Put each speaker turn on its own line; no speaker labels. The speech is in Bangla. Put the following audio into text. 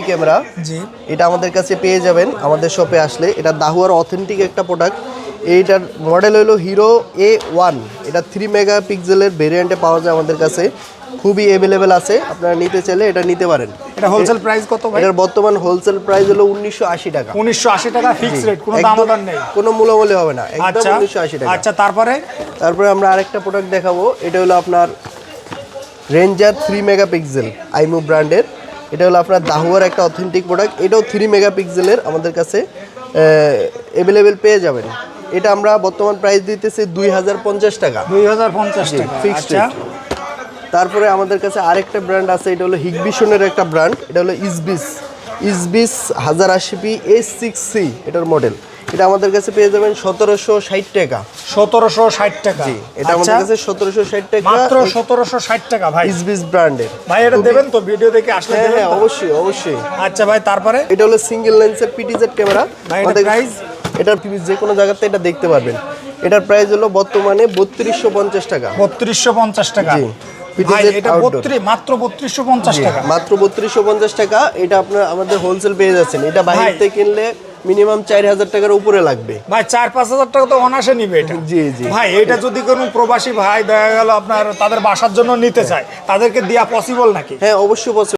ক্যামেরা
জি
এটা আমাদের কাছে পেয়ে যাবেন আমাদের শপে আসলে। এটা দাহুয়ার অথেন্টিক একটা প্রোডাক্ট। এইটার মডেল হলো হিরো A1। এটা 3 মেগাপিক্সেলের ভেরিয়েন্টে পাওয়া যায় আমাদের কাছে, খুবই অ্যাভেলেবেল আছে। আপনারা নিতে চাইলে এটা নিতে পারেন।
এটা হোলসেল প্রাইস কত ভাই?
এটার বর্তমান হোলসেল প্রাইস হলো 1980 টাকা।
1980 টাকা ফিক্স রেট, কোনো দামাদার নেই,
কোনো মূল্যমূল্য হবে না, একদম
আচ্ছা
1980 টাকা।
আচ্ছা
তারপরে আমরা আরেকটা প্রোডাক্ট দেখাবো। এটা হলো আপনার রেঞ্জার 3 মেগাপিক্সেল আইমু ব্র্যান্ডের। এটা হলো আপনার দাহুয়ার একটা অথেন্টিক প্রোডাক্ট। এটাও 3 মেগাপিক্সেলের আমাদের কাছে অ্যাভেলেবেল পেয়ে যাবেন। এটা আমরা বর্তমান প্রাইস দিতেছি 2050 টাকা,
2050 টাকা
ফিক্সড
আচ্ছা।
রেট। তারপরে আমাদের কাছে আরেকটা ব্র্যান্ড আছে, এটা হলো হিগবিশনের একটা ব্র্যান্ড। এটা হলো ইসবিস 1080p A6C এটার মডেল। এটা আমাদের কাছে পেয়ে যাবেন 1760 টাকা।
1760 টাকা,
এটা আমাদের কাছে 1760 টাকা,
মাত্র 1760 টাকা ভাই।
ইসবিস ব্র্যান্ডের।
ভাই এটা দেবেন তো ভিডিও দেখে আসলে?
হ্যাঁ
দেবেন
হ্যাঁ
তো?
অবশ্যই অবশ্যই।
আচ্ছা ভাই তারপরে
এটা হলো সিঙ্গেল লেন্সের পিটিজেড ক্যামেরা।
ভাই এটা প্রাইস?
এটার যে কোনো জায়গাতে এটা দেখতে পারবেন। এটার প্রাইস হলো বর্তমানে 3250 টাকা।
3250 টাকা
জি।
ভাই
PTZ
এটা
outdoor।
মাত্র 3250 টাকা,
মাত্র 3250 টাকা। এটা আপনার আমাদের হোলসেল পেয়ে যাচ্ছেন। এটা বাইরে
ভাই।
থেকে কিনলে মিনিমাম 4000 টাকার উপরে লাগবে।
ভাই 4-5000 টাকা তো অনাসে নিবে এটা।
জি জি
ভাই এটা যদি কোনো প্রবাসী ভাই দেখা গেল আপনার তাদের বাসার জন্য নিতে চায়, তাদেরকে দেয়া পসিবল নাকি?
হ্যাঁ অবশ্যই possible।